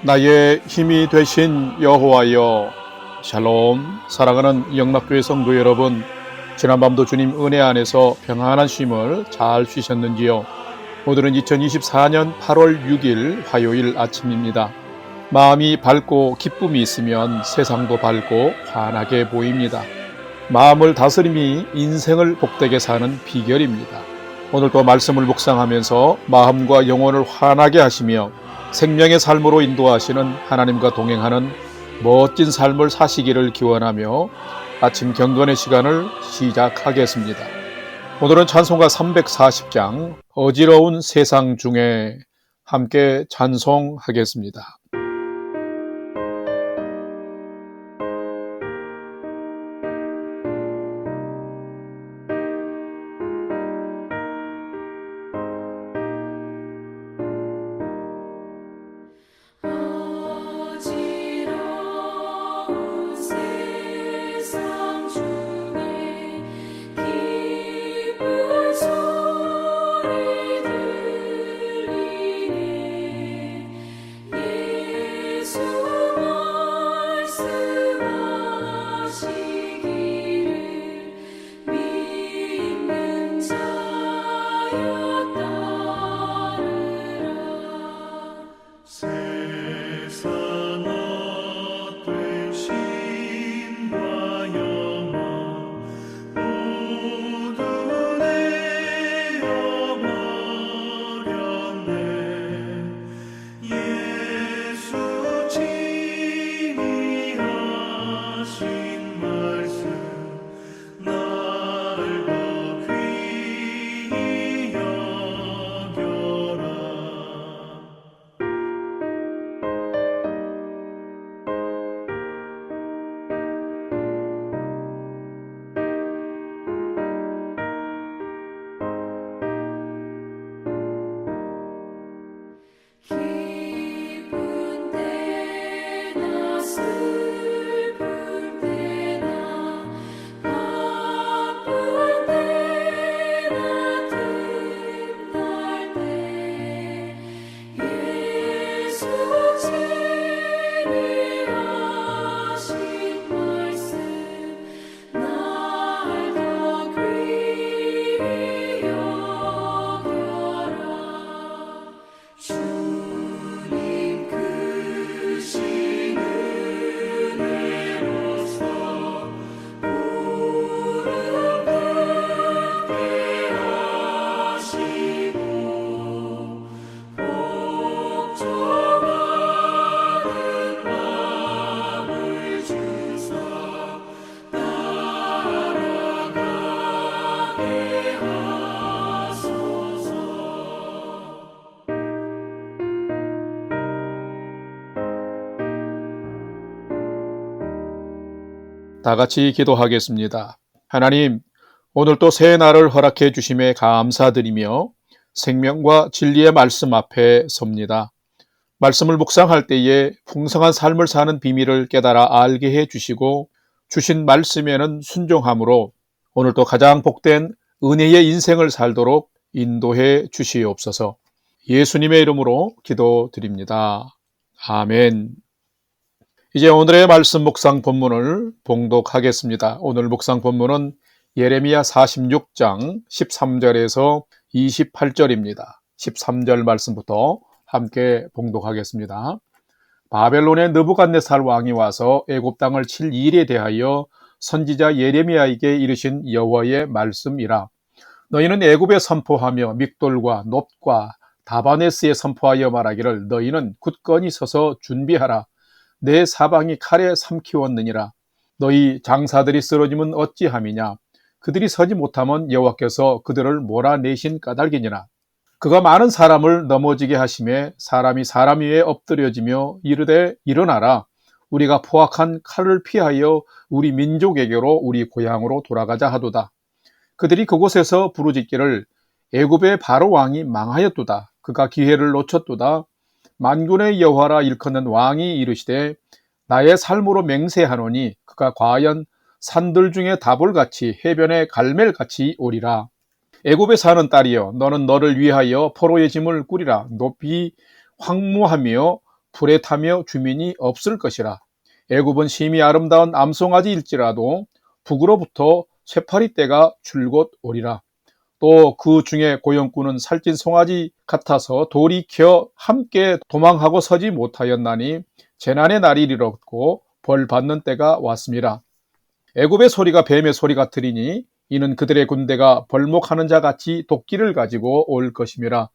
나의 힘이 되신 여호와여, 샬롬. 사랑하는 영락교회 성도 여러분, 지난밤도 주님 은혜 안에서 평안한 쉼을 잘 쉬셨는지요? 오늘은 2024년 8월 6일 화요일 아침입니다. 마음이 밝고 기쁨이 있으면 세상도 밝고 환하게 보입니다. 마음을 다스림이 인생을 복되게 사는 비결입니다. 오늘도 말씀을 묵상하면서 마음과 영혼을 환하게 하시며 생명의 삶으로 인도하시는 하나님과 동행하는 멋진 삶을 사시기를 기원하며 아침 경건의 시간을 시작하겠습니다. 오늘은 찬송가 340장 어지러운 세상 중에 함께 찬송하겠습니다. 다 같이 기도하겠습니다. 하나님, 오늘 또 새 날을 허락해 주심에 감사드리며 생명과 진리의 말씀 앞에 섭니다. 말씀을 묵상할 때에 풍성한 삶을 사는 비밀을 깨달아 알게 해 주시고 주신 말씀에는 순종함으로 오늘도 가장 복된 은혜의 인생을 살도록 인도해 주시옵소서. 예수님의 이름으로 기도드립니다. 아멘. 이제 오늘의 말씀 묵상 본문을 봉독하겠습니다. 오늘 묵상 본문은 예레미야 46장 13절에서 28절입니다. 13절 말씀부터 함께 봉독하겠습니다. 바벨론의 느부갓네살 왕이 와서 애굽 땅을 칠 일에 대하여 선지자 예레미야에게 이르신 여호와의 말씀이라. 너희는 애굽에 선포하며 믹돌과 놋과 다바네스에 선포하여 말하기를 너희는 굳건히 서서 준비하라. 내 사방이 칼에 삼키웠느니라. 너희 장사들이 쓰러지면 어찌함이냐. 그들이 서지 못하면 여호와께서 그들을 몰아내신 까닭이니라. 그가 많은 사람을 넘어지게 하심에 사람이 사람 위에 엎드려지며 이르되 일어나라. 우리가 포악한 칼을 피하여 우리 민족에게로 우리 고향으로 돌아가자 하도다. 그들이 그곳에서 부르짖기를 애굽의 바로 왕이 망하였도다. 그가 기회를 놓쳤도다. 만군의 여호와라 일컫는 왕이 이르시되 나의 삶으로 맹세하노니 그가 과연 산들 중에 다볼같이 해변의 갈멜같이 오리라. 애굽에 사는 딸이여, 너는 너를 위하여 포로의 짐을 꾸리라. 높이 황무하며 불에 타며 주민이 없을 것이라. 애굽은 심히 아름다운 암송아지일지라도 북으로부터 쇠파리 떼가 줄곧 오리라. 또 그 중에 고용꾼은 살찐 송아지 같아서 돌이켜 함께 도망하고 서지 못하였나니 재난의 날이 이르렀고 벌 받는 때가 왔습니다. 애굽의 소리가 뱀의 소리 같으리니 이는 그들의 군대가 벌목하는 자 같이 도끼를 가지고 올 것임이라.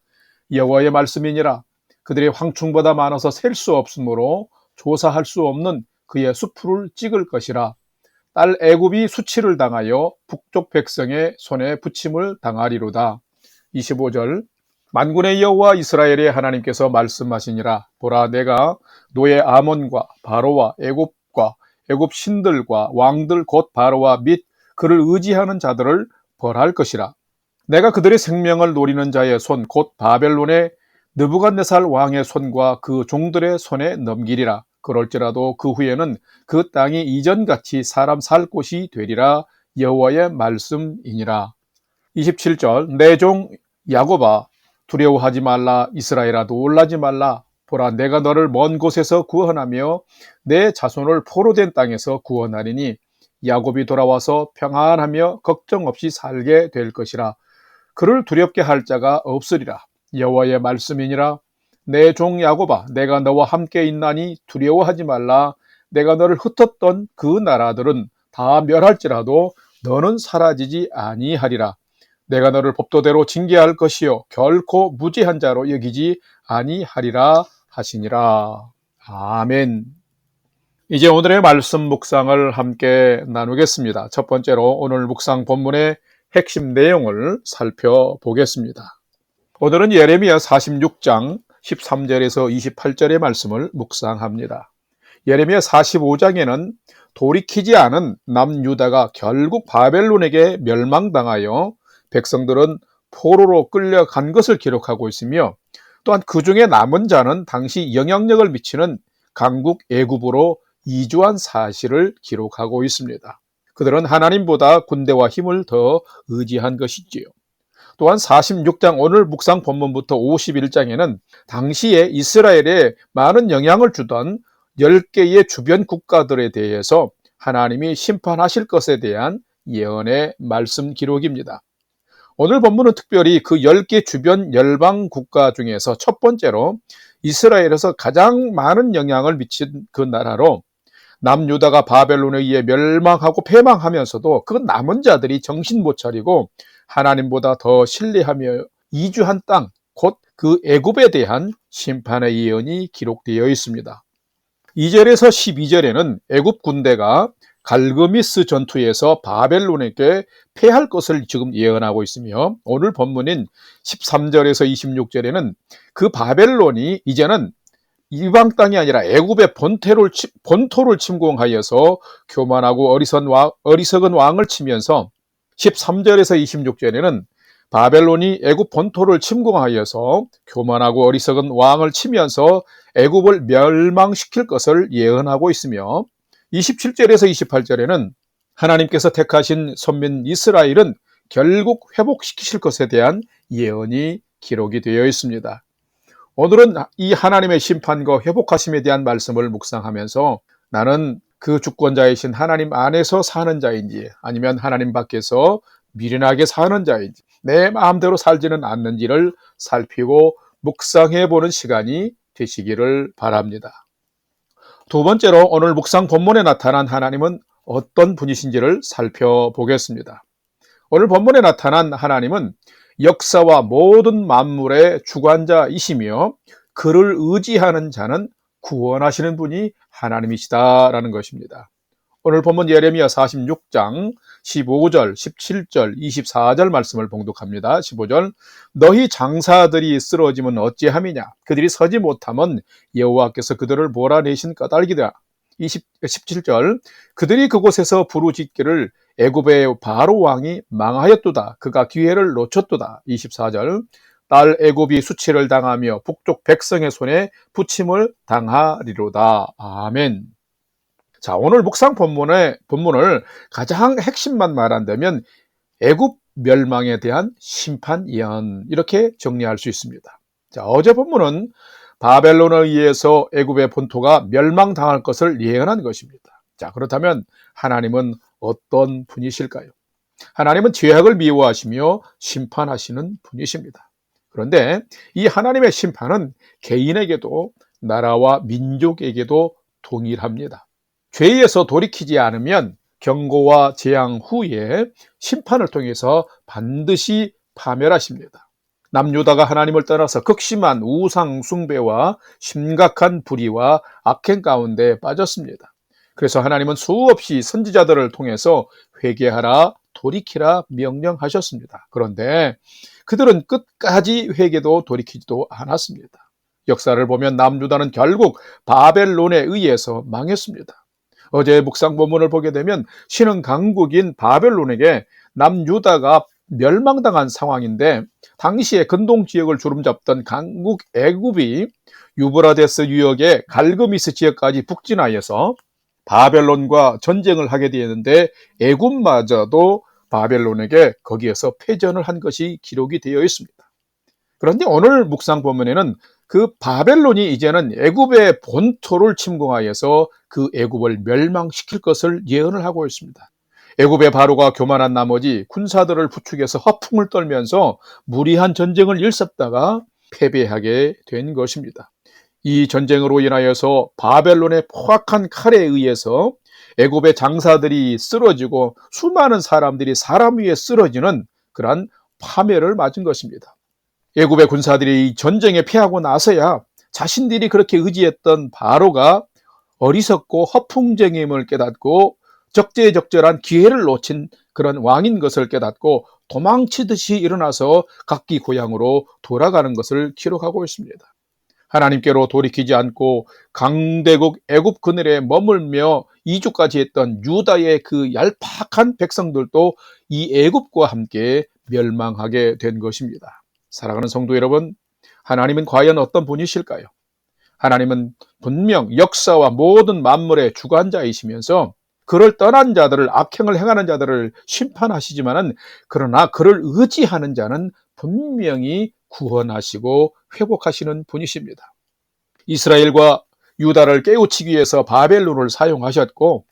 여호와의 말씀이니라. 그들의 황충보다 많아서 셀 수 없으므로 조사할 수 없는 그의 수풀을 찍을 것이라. 딸 애굽이 수치를 당하여 북쪽 백성의 손에 붙임을 당하리로다. 25절 만군의 여호와 이스라엘의 하나님께서 말씀하시니라. 보라, 내가 노예 아몬과 바로와 애굽과 애굽 신들과 왕들 곧 바로와 및 그를 의지하는 자들을 벌할 것이라. 내가 그들의 생명을 노리는 자의 손 곧 바벨론의 느부갓네살 왕의 손과 그 종들의 손에 넘기리라. 그럴지라도 그 후에는 그 땅이 이전같이 사람 살 곳이 되리라. 여호와의 말씀이니라. 27절 내 종 야곱아 두려워하지 말라. 이스라엘아 놀라지 말라. 보라, 내가 너를 먼 곳에서 구원하며 내 자손을 포로된 땅에서 구원하리니 야곱이 돌아와서 평안하며 걱정 없이 살게 될 것이라. 그를 두렵게 할 자가 없으리라. 여호와의 말씀이니라. 내 종 야곱아 내가 너와 함께 있나니 두려워하지 말라. 내가 너를 흩었던 그 나라들은 다 멸할지라도 너는 사라지지 아니하리라. 내가 너를 법도대로 징계할 것이요 결코 무죄한 자로 여기지 아니하리라 하시니라. 아멘. 이제 오늘의 말씀 묵상을 함께 나누겠습니다. 첫 번째로 오늘 묵상 본문의 핵심 내용을 살펴보겠습니다. 오늘은 예레미야 46장 13절에서 28절의 말씀을 묵상합니다. 예레미야 45장에는 돌이키지 않은 남유다가 결국 바벨론에게 멸망당하여 백성들은 포로로 끌려간 것을 기록하고 있으며 또한 그 중에 남은 자는 당시 영향력을 미치는 강국 애굽으로 이주한 사실을 기록하고 있습니다. 그들은 하나님보다 군대와 힘을 더 의지한 것이지요. 또한 46장 오늘 묵상 본문부터 51장에는 당시에 이스라엘에 많은 영향을 주던 10개의 주변 국가들에 대해서 하나님이 심판하실 것에 대한 예언의 말씀 기록입니다. 오늘 본문은 특별히 그 10개 주변 열방 국가 중에서 첫 번째로 이스라엘에서 가장 많은 영향을 미친 그 나라로 남유다가 바벨론에 의해 멸망하고 패망하면서도 그 남은 자들이 정신 못 차리고 하나님보다 더 신뢰하며 이주한 땅, 곧 그 애굽에 대한 심판의 예언이 기록되어 있습니다. 2절에서 12절에는 애굽 군대가 갈그미스 전투에서 바벨론에게 패할 것을 지금 예언하고 있으며 오늘 본문인 13절에서 26절에는 그 바벨론이 이제는 이방 땅이 아니라 애굽의 본토를 침공하여서 교만하고 어리석은 왕을 치면서 13절에서 26절에는 바벨론이 애굽 본토를 침공하여서 교만하고 어리석은 왕을 치면서 애굽을 멸망시킬 것을 예언하고 있으며 27절에서 28절에는 하나님께서 택하신 선민 이스라엘은 결국 회복시키실 것에 대한 예언이 기록이 되어 있습니다. 오늘은 이 하나님의 심판과 회복하심에 대한 말씀을 묵상하면서 나는 그 주권자이신 하나님 안에서 사는 자인지 아니면 하나님 밖에서 미련하게 사는 자인지 내 마음대로 살지는 않는지를 살피고 묵상해 보는 시간이 되시기를 바랍니다. 두 번째로 오늘 묵상 본문에 나타난 하나님은 어떤 분이신지를 살펴보겠습니다. 오늘 본문에 나타난 하나님은 역사와 모든 만물의 주관자이시며 그를 의지하는 자는 구원하시는 분이 하나님이시다라는 것입니다. 오늘 본문 예레미야 46장 15절, 17절, 24절 말씀을 봉독합니다. 15절 너희 장사들이 쓰러지면 어찌함이냐 그들이 서지 못하면 여호와께서 그들을 몰아내신 까닭이다. 17절 그들이 그곳에서 부르짖기를 애굽의 바로 왕이 망하였도다 그가 기회를 놓쳤도다. 24절 딸 애굽이 수치를 당하며 북쪽 백성의 손에 붙임을 당하리로다. 아멘. 자, 오늘 묵상 본문을 가장 핵심만 말한다면 애굽 멸망에 대한 심판 예언 이렇게 정리할 수 있습니다. 자, 어제 본문은 바벨론에 의해서 애굽의 본토가 멸망당할 것을 예언한 것입니다. 자, 그렇다면 하나님은 어떤 분이실까요? 하나님은 죄악을 미워하시며 심판하시는 분이십니다. 그런데 이 하나님의 심판은 개인에게도 나라와 민족에게도 동일합니다. 죄에서 돌이키지 않으면 경고와 재앙 후에 심판을 통해서 반드시 파멸하십니다. 남유다가 하나님을 떠나서 극심한 우상 숭배와 심각한 불의와 악행 가운데 빠졌습니다. 그래서 하나님은 수없이 선지자들을 통해서 회개하라, 돌이키라 명령하셨습니다. 그런데 그들은 끝까지 회개도 돌이키지도 않았습니다. 역사를 보면 남유다는 결국 바벨론에 의해서 망했습니다. 어제 묵상 본문을 보게 되면 신흥 강국인 바벨론에게 남유다가 멸망당한 상황인데, 당시에 근동 지역을 주름잡던 강국 애굽이 유브라데스 유역의 갈그미스 지역까지 북진하여서 바벨론과 전쟁을 하게 되었는데, 애굽마저도 바벨론에게 거기에서 패전을 한 것이 기록이 되어 있습니다. 그런데 오늘 묵상 본문에는 그 바벨론이 이제는 애굽의 본토를 침공하여서 그 애굽을 멸망시킬 것을 예언을 하고 있습니다. 애굽의 바로가 교만한 나머지 군사들을 부축해서 허풍을 떨면서 무리한 전쟁을 일삼다가 패배하게 된 것입니다. 이 전쟁으로 인하여서 바벨론의 포악한 칼에 의해서 애굽의 장사들이 쓰러지고 수많은 사람들이 사람 위에 쓰러지는 그러한 파멸을 맞은 것입니다. 애굽의 군사들이 이 전쟁에 패하고 나서야 자신들이 그렇게 의지했던 바로가 어리석고 허풍쟁임을 깨닫고 적재적절한 기회를 놓친 그런 왕인 것을 깨닫고 도망치듯이 일어나서 각기 고향으로 돌아가는 것을 기록하고 있습니다. 하나님께로 돌이키지 않고 강대국 애굽 그늘에 머물며 이주까지 했던 유다의 그 얄팍한 백성들도 이 애굽과 함께 멸망하게 된 것입니다. 사랑하는 성도 여러분, 하나님은 과연 어떤 분이실까요? 하나님은 분명 역사와 모든 만물의 주관자이시면서 그를 떠난 자들을, 악행을 행하는 자들을 심판하시지만은, 그러나 그를 의지하는 자는 분명히 구원하시고 회복하시는 분이십니다. 이스라엘과 유다를 깨우치기 위해서 바벨론을 사용하셨고,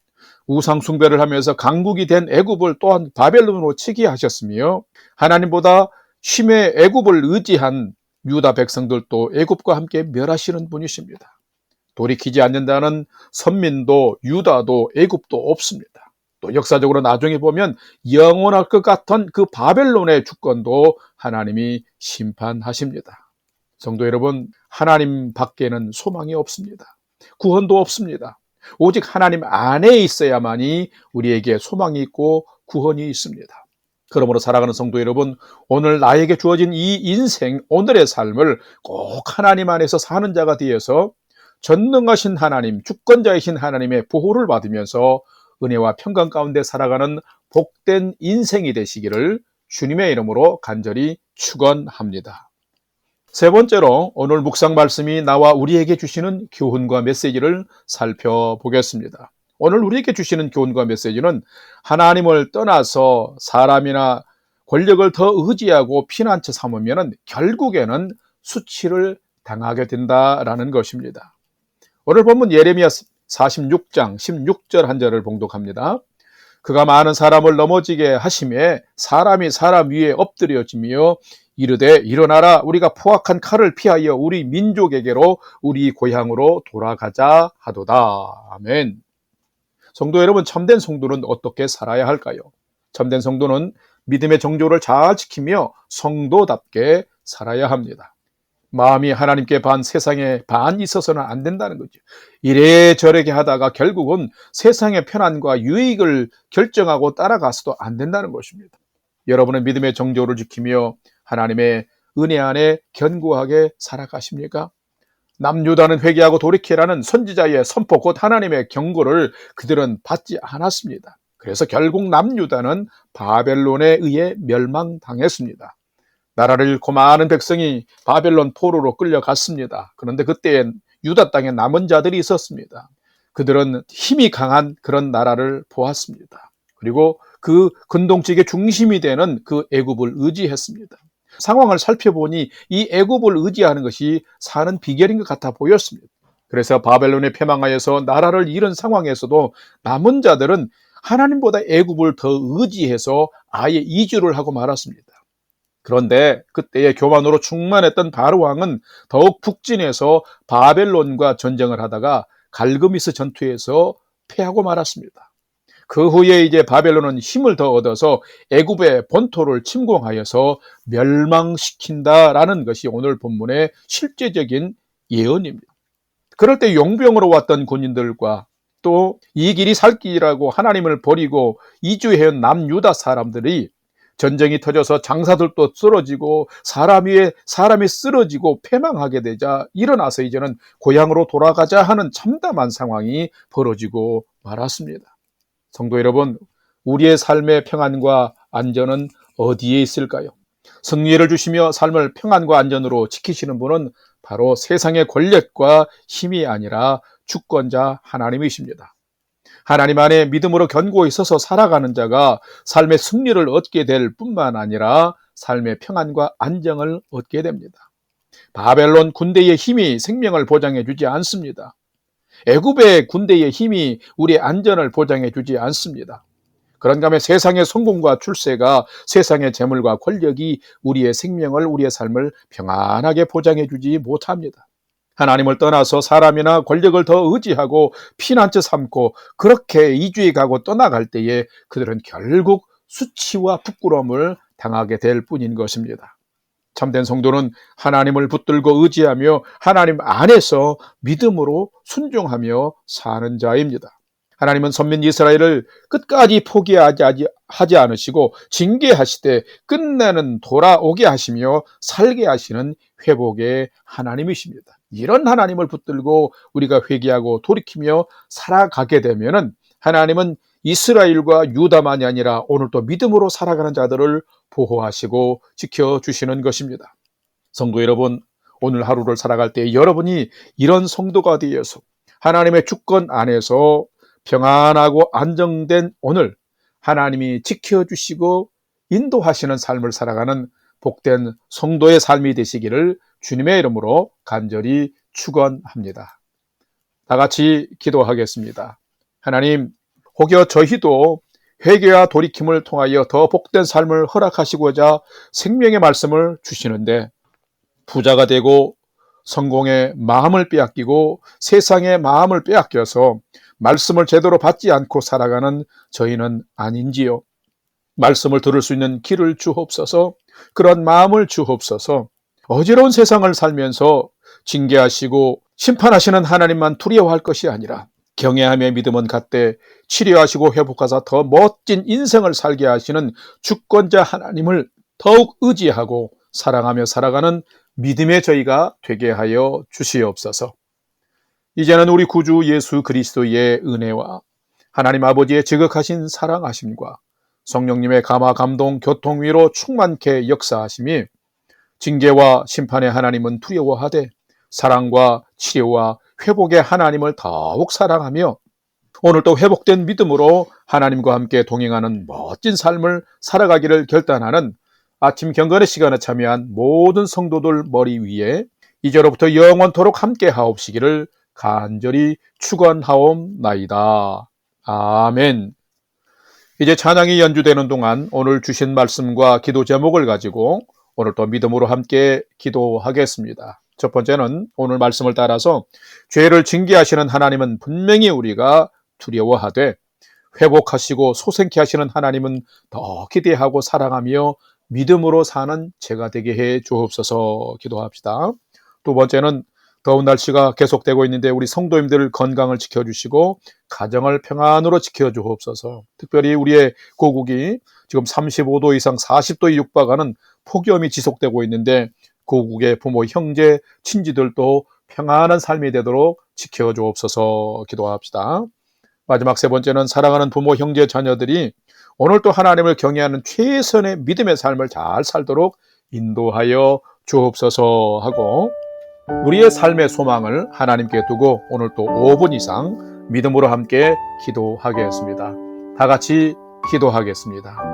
우상 숭배를 하면서 강국이 된 애굽을 또한 바벨론으로 치게 하셨으며, 하나님보다 심해 애굽을 의지한 유다 백성들도 애굽과 함께 멸하시는 분이십니다. 돌이키지 않는다는 선민도 유다도 애굽도 없습니다. 또 역사적으로 나중에 보면 영원할 것 같은 그 바벨론의 주권도 하나님이 심판하십니다. 성도 여러분, 하나님 밖에는 소망이 없습니다. 구원도 없습니다. 오직 하나님 안에 있어야만이 우리에게 소망이 있고 구원이 있습니다. 그러므로 사랑하는 성도 여러분, 오늘 나에게 주어진 이 인생, 오늘의 삶을 꼭 하나님 안에서 사는 자가 되어서 전능하신 하나님, 주권자이신 하나님의 보호를 받으면서 은혜와 평강 가운데 살아가는 복된 인생이 되시기를 주님의 이름으로 간절히 축원합니다. 세 번째로 오늘 묵상 말씀이 나와 우리에게 주시는 교훈과 메시지를 살펴보겠습니다. 오늘 우리에게 주시는 교훈과 메시지는 하나님을 떠나서 사람이나 권력을 더 의지하고 피난처 삼으면 결국에는 수치를 당하게 된다라는 것입니다. 오늘 본문 예레미야 46장 16절 한 절을 봉독합니다. 그가 많은 사람을 넘어지게 하심에 사람이 사람 위에 엎드려지며 이르되 일어나라, 우리가 포악한 칼을 피하여 우리 민족에게로 우리 고향으로 돌아가자 하도다. 아멘. 성도 여러분, 참된 성도는 어떻게 살아야 할까요? 참된 성도는 믿음의 정조를 잘 지키며 성도답게 살아야 합니다. 마음이 하나님께 반, 세상에 반 있어서는 안 된다는 거죠. 이래저래게 하다가 결국은 세상의 편안과 유익을 결정하고 따라가서도 안 된다는 것입니다. 여러분의 믿음의 정조를 지키며 하나님의 은혜 안에 견고하게 살아가십니까? 남유다는 회개하고 돌이키라는 선지자의 선포, 곧 하나님의 경고를 그들은 받지 않았습니다. 그래서 결국 남유다는 바벨론에 의해 멸망당했습니다. 나라를 잃고 많은 백성이 바벨론 포로로 끌려갔습니다. 그런데 그때엔 유다 땅에 남은 자들이 있었습니다. 그들은 힘이 강한 그런 나라를 보았습니다. 그리고 그 근동지의 중심이 되는 그 애굽을 의지했습니다. 상황을 살펴보니 이 애굽을 의지하는 것이 사는 비결인 것 같아 보였습니다. 그래서 바벨론에 패망하여서 나라를 잃은 상황에서도 남은 자들은 하나님보다 애굽을 더 의지해서 아예 이주를 하고 말았습니다. 그런데 그때의 교만으로 충만했던 바로 왕은 더욱 북진해서 바벨론과 전쟁을 하다가 갈그미스 전투에서 패하고 말았습니다. 그 후에 이제 바벨론은 힘을 더 얻어서 애굽의 본토를 침공하여서 멸망시킨다라는 것이 오늘 본문의 실제적인 예언입니다. 그럴 때 용병으로 왔던 군인들과 또 이 길이 살 길이라고 하나님을 버리고 이주해온 남유다 사람들이 전쟁이 터져서 장사들도 쓰러지고 사람 위에 사람이 쓰러지고 패망하게 되자 일어나서 이제는 고향으로 돌아가자 하는 참담한 상황이 벌어지고 말았습니다. 성도 여러분, 우리의 삶의 평안과 안전은 어디에 있을까요? 승리를 주시며 삶을 평안과 안전으로 지키시는 분은 바로 세상의 권력과 힘이 아니라 주권자 하나님이십니다. 하나님 안에 믿음으로 견고히 서서 살아가는 자가 삶의 승리를 얻게 될 뿐만 아니라 삶의 평안과 안정을 얻게 됩니다. 바벨론 군대의 힘이 생명을 보장해 주지 않습니다. 애굽의 군대의 힘이 우리의 안전을 보장해 주지 않습니다. 그런가 하면 세상의 성공과 출세가, 세상의 재물과 권력이 우리의 생명을, 우리의 삶을 평안하게 보장해 주지 못합니다. 하나님을 떠나서 사람이나 권력을 더 의지하고 피난처 삼고 그렇게 이주해 가고 떠나갈 때에 그들은 결국 수치와 부끄러움을 당하게 될 뿐인 것입니다. 참된 성도는 하나님을 붙들고 의지하며 하나님 안에서 믿음으로 순종하며 사는 자입니다. 하나님은 선민 이스라엘을 끝까지 포기하지 않으시고 징계하시되 끝내는 돌아오게 하시며 살게 하시는 회복의 하나님이십니다. 이런 하나님을 붙들고 우리가 회개하고 돌이키며 살아가게 되면은 하나님은 이스라엘과 유다만이 아니라 오늘도 믿음으로 살아가는 자들을 보호하시고 지켜주시는 것입니다. 성도 여러분, 오늘 하루를 살아갈 때 여러분이 이런 성도가 되어서 하나님의 주권 안에서 평안하고 안정된 오늘 하나님이 지켜주시고 인도하시는 삶을 살아가는 복된 성도의 삶이 되시기를 주님의 이름으로 간절히 축원합니다. 다 같이 기도하겠습니다. 하나님, 혹여 저희도 회개와 돌이킴을 통하여 더 복된 삶을 허락하시고자 생명의 말씀을 주시는데 부자가 되고 성공의 마음을 빼앗기고 세상의 마음을 빼앗겨서 말씀을 제대로 받지 않고 살아가는 저희는 아닌지요. 말씀을 들을 수 있는 길을 주옵소서. 그런 마음을 주옵소서. 어지러운 세상을 살면서 징계하시고 심판하시는 하나님만 두려워할 것이 아니라 경외함의 믿음은 갖되 치료하시고 회복하사 더 멋진 인생을 살게 하시는 주권자 하나님을 더욱 의지하고 사랑하며 살아가는 믿음의 저희가 되게 하여 주시옵소서. 이제는 우리 구주 예수 그리스도의 은혜와 하나님 아버지의 지극하신 사랑하심과 성령님의 감화 감동 교통 위로 충만케 역사하심이 징계와 심판의 하나님은 두려워하되 사랑과 치료와 회복의 하나님을 더욱 사랑하며 오늘도 회복된 믿음으로 하나님과 함께 동행하는 멋진 삶을 살아가기를 결단하는 아침 경건의 시간에 참여한 모든 성도들 머리 위에 이제로부터 영원토록 함께 하옵시기를 간절히 축원하옵나이다. 아멘. 이제 찬양이 연주되는 동안 오늘 주신 말씀과 기도 제목을 가지고 오늘 또 믿음으로 함께 기도하겠습니다. 첫 번째는 오늘 말씀을 따라서 죄를 징계하시는 하나님은 분명히 우리가 두려워하되 회복하시고 소생케 하시는 하나님은 더 기대하고 사랑하며 믿음으로 사는 제가 되게 해 주옵소서 기도합시다. 두 번째는 더운 날씨가 계속되고 있는데 우리 성도님들 건강을 지켜주시고 가정을 평안으로 지켜주옵소서. 특별히 우리의 고국이 지금 35도 이상 40도에 육박하는 폭염이 지속되고 있는데 고국의 부모, 형제, 친지들도 평안한 삶이 되도록 지켜주옵소서 기도합시다. 마지막 세 번째는 사랑하는 부모, 형제, 자녀들이 오늘 또 하나님을 경외하는 최선의 믿음의 삶을 잘 살도록 인도하여 주옵소서 하고 우리의 삶의 소망을 하나님께 두고 오늘 또 5분 이상 믿음으로 함께 기도하겠습니다. 다 같이 기도하겠습니다.